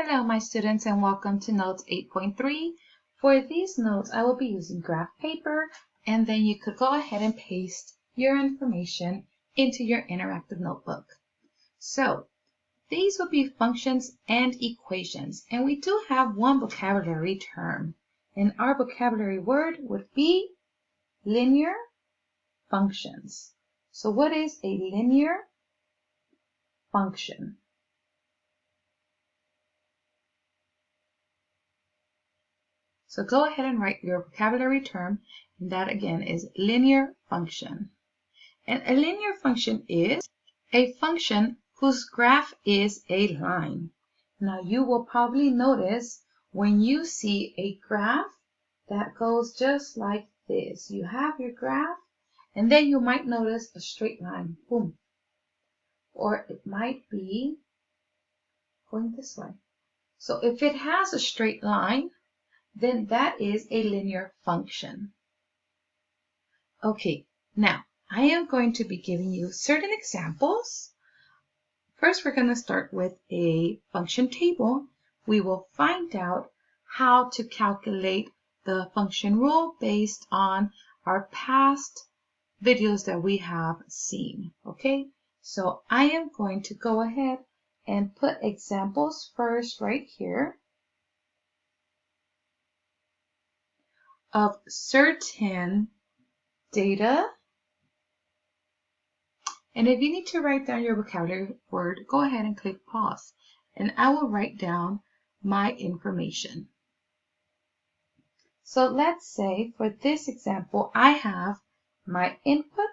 Hello, my students, and welcome to Notes 8.3. For these notes, I will be using graph paper, and then you could go ahead and paste your information into your interactive notebook. So, these will be functions and equations, and we do have one vocabulary term, and our vocabulary word would be linear functions. So, what is a linear function? So go ahead and write your vocabulary term, and that again is linear function. And a linear function is a function whose graph is a line. Now you will probably notice when you see a graph that goes just like this. You have your graph, and then you might notice a straight line, boom. Or it might be going this way. So if it has a straight line, then that is a linear function. Okay, now I am going to be giving you certain examples. First, we're going to start with a function table. We will find out how to calculate the function rule based on our past videos that we have seen. Okay, so I am going to go ahead and put examples first right here of certain data. And if you need to write down your vocabulary word, go ahead and click pause, and I will write down my information. So let's say for this example, I have my input.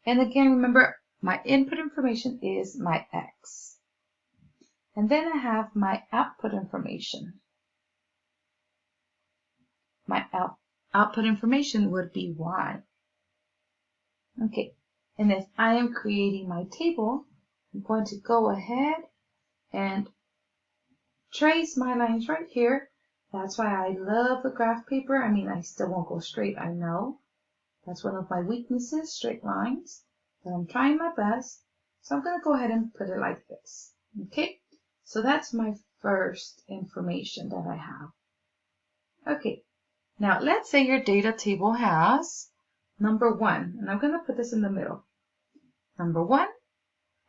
And again, remember, my input information is my X. And then I have my output information. My output information would be Y. Okay, and if I am creating my table, I'm going to go ahead and trace my lines right here. That's why I love the graph paper. I mean, I still won't go straight, I know. That's one of my weaknesses, straight lines. But I'm trying my best. So I'm going to go ahead and put it like this. Okay, so that's my first information that I have. Okay. Now, let's say your data table has number 1, and I'm going to put this in the middle. Number 1,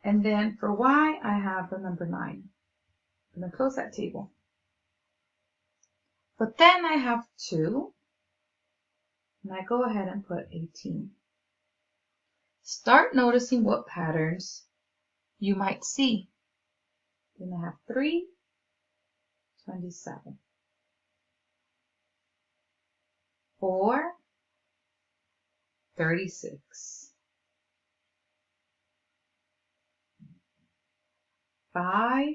and then for Y, I have the number 9. I'm going to close that table. But then I have 2, and I go ahead and put 18. Start noticing what patterns you might see. Then I have 3, 27. 4, 36. 5,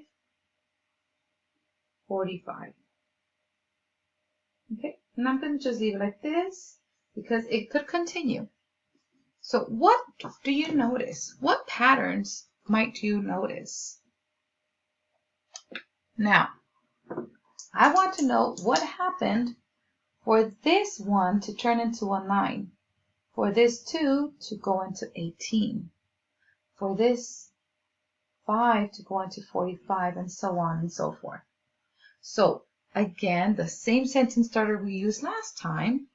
45. Okay, and I'm going to just leave it like this because it could continue. So what do you notice? What patterns might you notice? Now, I want to know what happened for this 1 to turn into a 9, for this 2 to go into 18, for this 5 to go into 45, and so on and so forth. So again, the same sentence starter we used last time.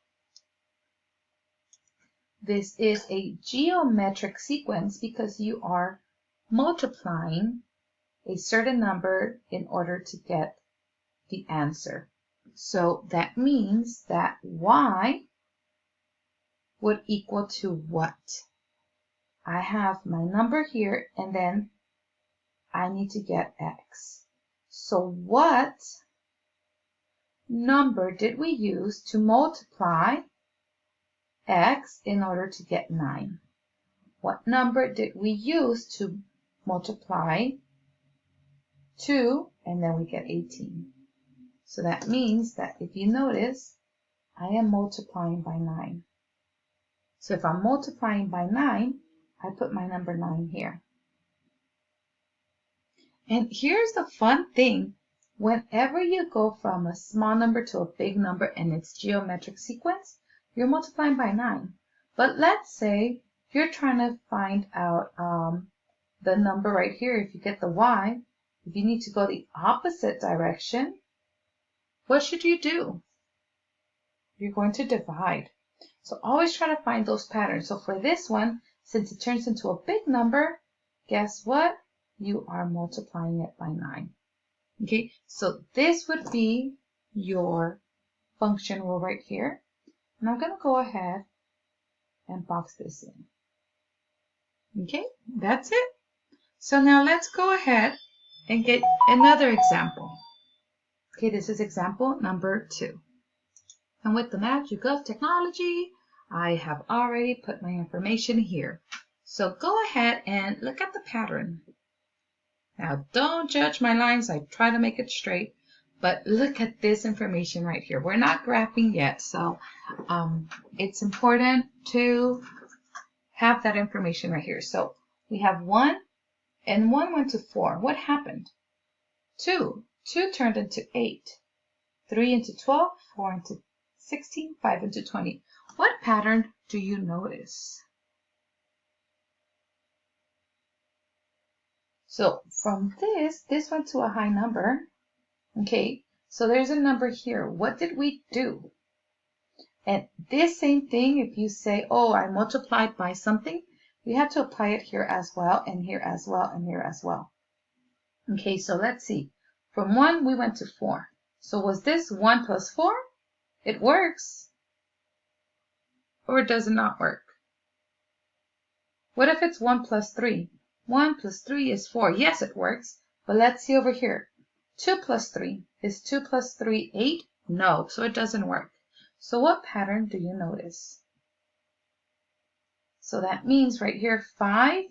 This is a geometric sequence because you are multiplying a certain number in order to get the answer. So that means that Y would equal to what? I have my number here, and then I need to get X. So what number did we use to multiply X in order to get 9? What number did we use to multiply 2 and then we get 18? So that means that if you notice, I am multiplying by 9. So if I'm multiplying by 9, I put my number 9 here. And here's the fun thing. Whenever you go from a small number to a big number and its geometric sequence, you're multiplying by 9. But let's say you're trying to find out the number right here. If you get the Y, If you need to go the opposite direction, what should you do? You're going to divide. So always try to find those patterns. So for this one, since it turns into a big number, guess what? You are multiplying it by 9. Okay, so this would be your function rule right here. And I'm going to go ahead and box this in. Okay, that's it. So now let's go ahead and get another example. Okay, this is example number 2. And with the magic of technology, I have already put my information here. So go ahead and look at the pattern. Now don't judge my lines, I try to make it straight, but look at this information right here. We're not graphing yet, so it's important to have that information right here. So we have 1 and 1 went to 4. What happened? 2 turned into 8, 3 into 12, 4 into 16, 5 into 20. What pattern do you notice? So from this went to a high number. Okay, so there's a number here. What did we do? And this same thing, if you say, oh, I multiplied by something, we have to apply it here as well, and here as well, and here as well. Okay, so let's see. From 1, we went to 4. So was this 1 plus 4? It works. Or does it not work? What if it's 1 plus 3? 1 plus 3 is 4. Yes, it works. But let's see over here. 2 plus 3. Is 2 plus 3 8? No, so it doesn't work. So what pattern do you notice? So that means right here 5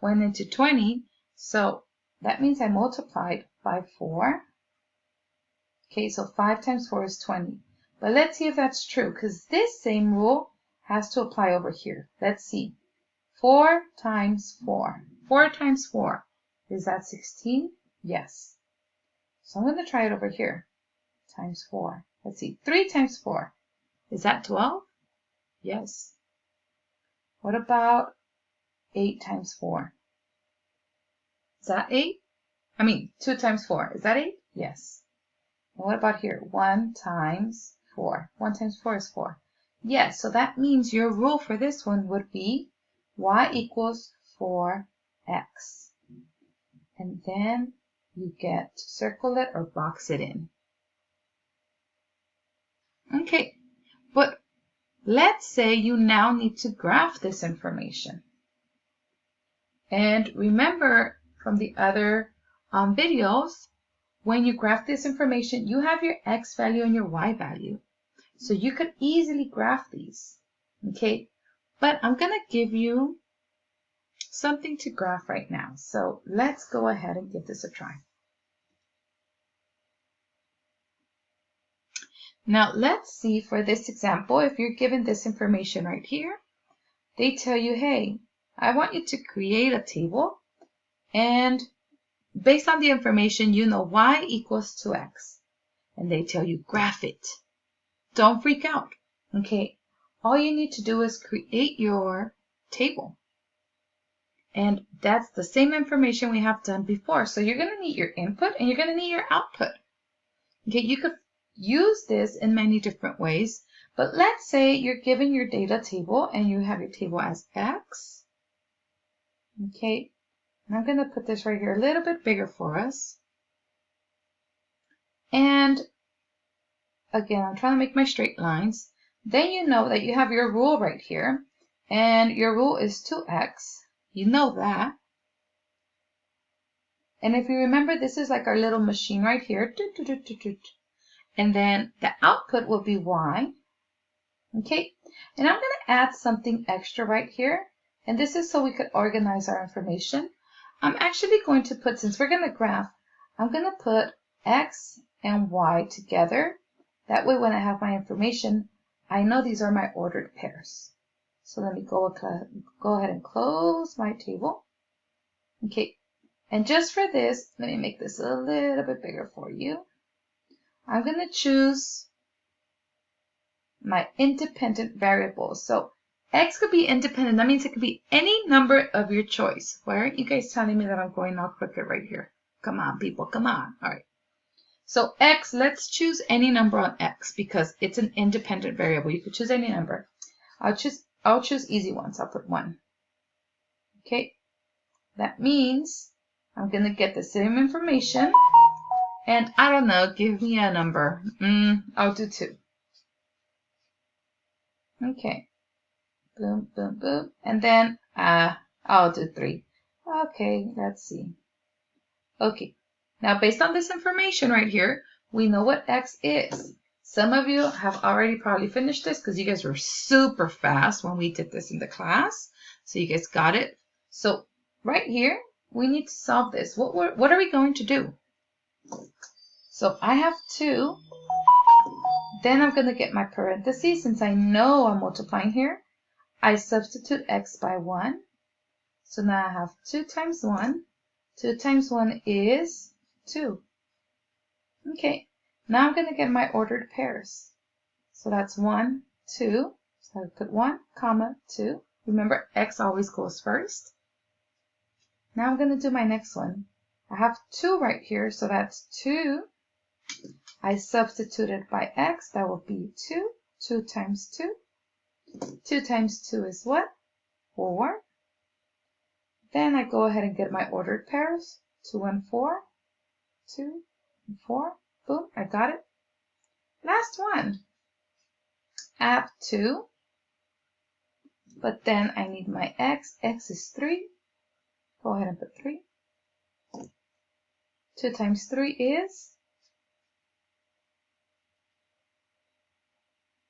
went into 20. So that means I multiplied by 4. Okay, so 5 times 4 is 20. But let's see if that's true, because this same rule has to apply over here. Let's see. 4 times 4. 4 times 4. Is that 16? Yes. So I'm going to try it over here. Times 4. Let's see. 3 times 4. Is that 12? Yes. What about 8 times 4? Is that 8? 2 times 4. Is that 8? Yes. And what about here? 1 times 4. 1 times 4 is 4. Yes, so that means your rule for this one would be y equals 4x. And then you get to circle it or box it in. Okay, but let's say you now need to graph this information. And remember from the other videos, when you graph this information, you have your x value and your y value. So you could easily graph these. Okay, but I'm going to give you something to graph right now. So let's go ahead and give this a try. Now let's see for this example, if you're given this information right here, they tell you, hey, I want you to create a table, and based on the information, you know y equals 2x. And they tell you graph it. Don't freak out. Okay, all you need to do is create your table. And that's the same information we have done before. So you're going to need your input and you're going to need your output. Okay, you could use this in many different ways, but let's say you're given your data table and you have your table as x. Okay, and I'm going to put this right here a little bit bigger for us. And again, I'm trying to make my straight lines. Then you know that you have your rule right here, and your rule is 2x. You know that. And if you remember, this is like our little machine right here. And then the output will be y. Okay, and I'm going to add something extra right here. And this is so we could organize our information. I'm actually going to put, since we're going to graph, I'm going to put x and y together. That way when I have my information, I know these are my ordered pairs. So let me go ahead and close my table. Okay, and just for this, let me make this a little bit bigger for you. I'm going to choose my independent variables. So X could be independent. That means it could be any number of your choice. Why aren't you guys telling me that I'm going all crooked right here? Come on, people, come on. All right. So X, let's choose any number on X because it's an independent variable. You could choose any number. I'll choose easy ones. I'll put 1. Okay. That means I'm going to get the same information. And I don't know, give me a number. I'll do 2. Okay. Boom, boom, boom. And then I'll do 3. Okay, let's see. Okay. Now, based on this information right here, we know what X is. Some of you have already probably finished this because you guys were super fast when we did this in the class. So you guys got it. So right here, we need to solve this. What are we going to do? So I have 2. Then I'm going to get my parentheses. Since I know I'm multiplying here, I substitute X by 1. So now I have 2 times 1. 2 times 1 is 2. Okay, now I'm going to get my ordered pairs. So that's 1, 2. So I put 1, comma, 2. Remember, X always goes first. Now I'm going to do my next one. I have 2 right here, so that's 2. I substitute it by X. That will be 2. 2 times 2. 2 times 2 is what? 4. Then I go ahead and get my ordered pairs. 2 and 4. 2 and 4. Boom, I got it. Last one. I have 2. But then I need my X. X is 3. Go ahead and put 3. 2 times 3 is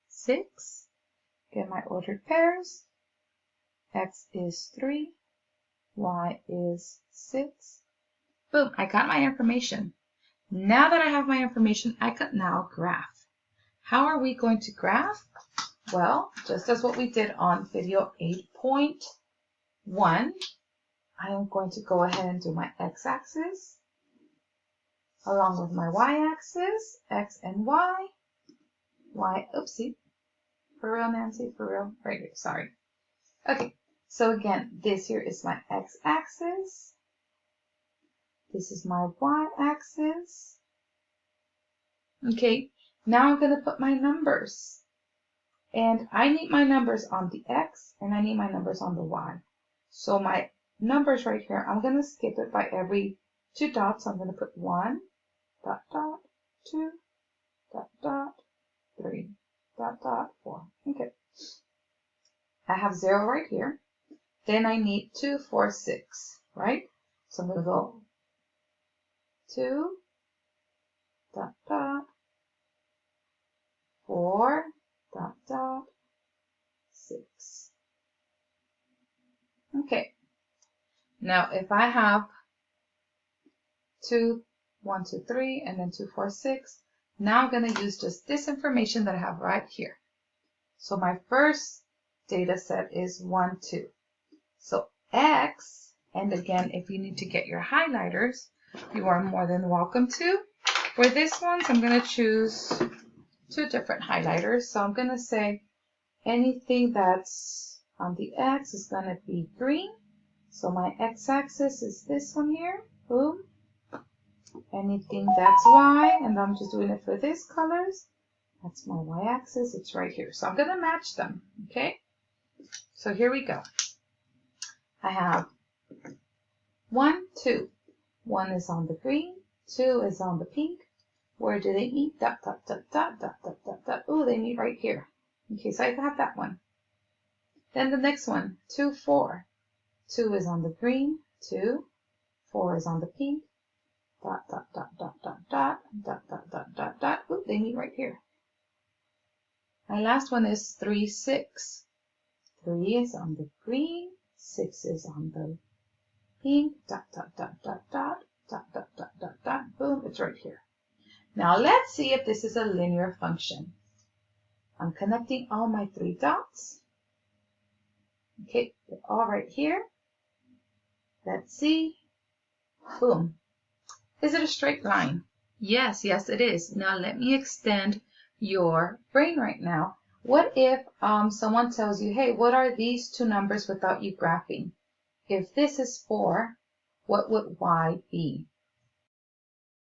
6. Get my ordered pairs. X is 3. Y is 6. Boom, I got my information. Now that I have my information, I can now graph. How are we going to graph? Well, just as what we did on video 8.1, I am going to go ahead and do my x-axis along with my y-axis, x and y. Oopsie. For real, Nancy, for real. Right here, sorry. Okay, so again, this here is my x-axis. This is my y-axis. Okay, now I'm going to put my numbers. And I need my numbers on the x and I need my numbers on the y. So my numbers right here, I'm going to skip it by every 2 dots. I'm going to put 1, dot, dot, 2, dot, dot, 3, dot, dot, 4. Okay. I have 0 right here. Then I need 2, 4, 6, right? So I'm going to go 2, dot, dot, 4, dot, dot, 6. Okay. Now, if I have 2, 1, 2, 3, and then 2, 4, 6, now I'm going to use just this information that I have right here. So my first data set is 1, 2. So X, and again, if you need to get your highlighters, you are more than welcome to. For this one, I'm going to choose 2 different highlighters. So I'm going to say anything that's on the X is going to be green. So my x-axis is this one here. Boom. Anything that's Y, and I'm just doing it for these colors. That's my y-axis. It's right here. So I'm going to match them. Okay. So here we go. I have 1, 2. 1 is on the green. 2 is on the pink. Where do they meet? Dot, dot, dot, dot, dot, dot, dot, dot. Oh, they meet right here. Okay, so I have that one. Then the next one, 2, 4. 2 is on the green. 2. 4 is on the pink. Dot, dot, dot, dot, dot, dot, dot, dot, dot, dot, dot. Oh, they meet right here. My last one is 3, 6. 3 is on the green. 6 is on the pink. Dot, dot, dot, dot, dot, dot, dot, dot, dot, dot. Boom, it's right here. Now let's see if this is a linear function. I'm connecting all my 3 dots. Okay, they're all right here. Let's see. Boom. Is it a straight line? Yes, yes, it is. Now let me extend your brain right now. What if someone tells you, hey, what are these two numbers without you graphing? If this is 4, what would y be?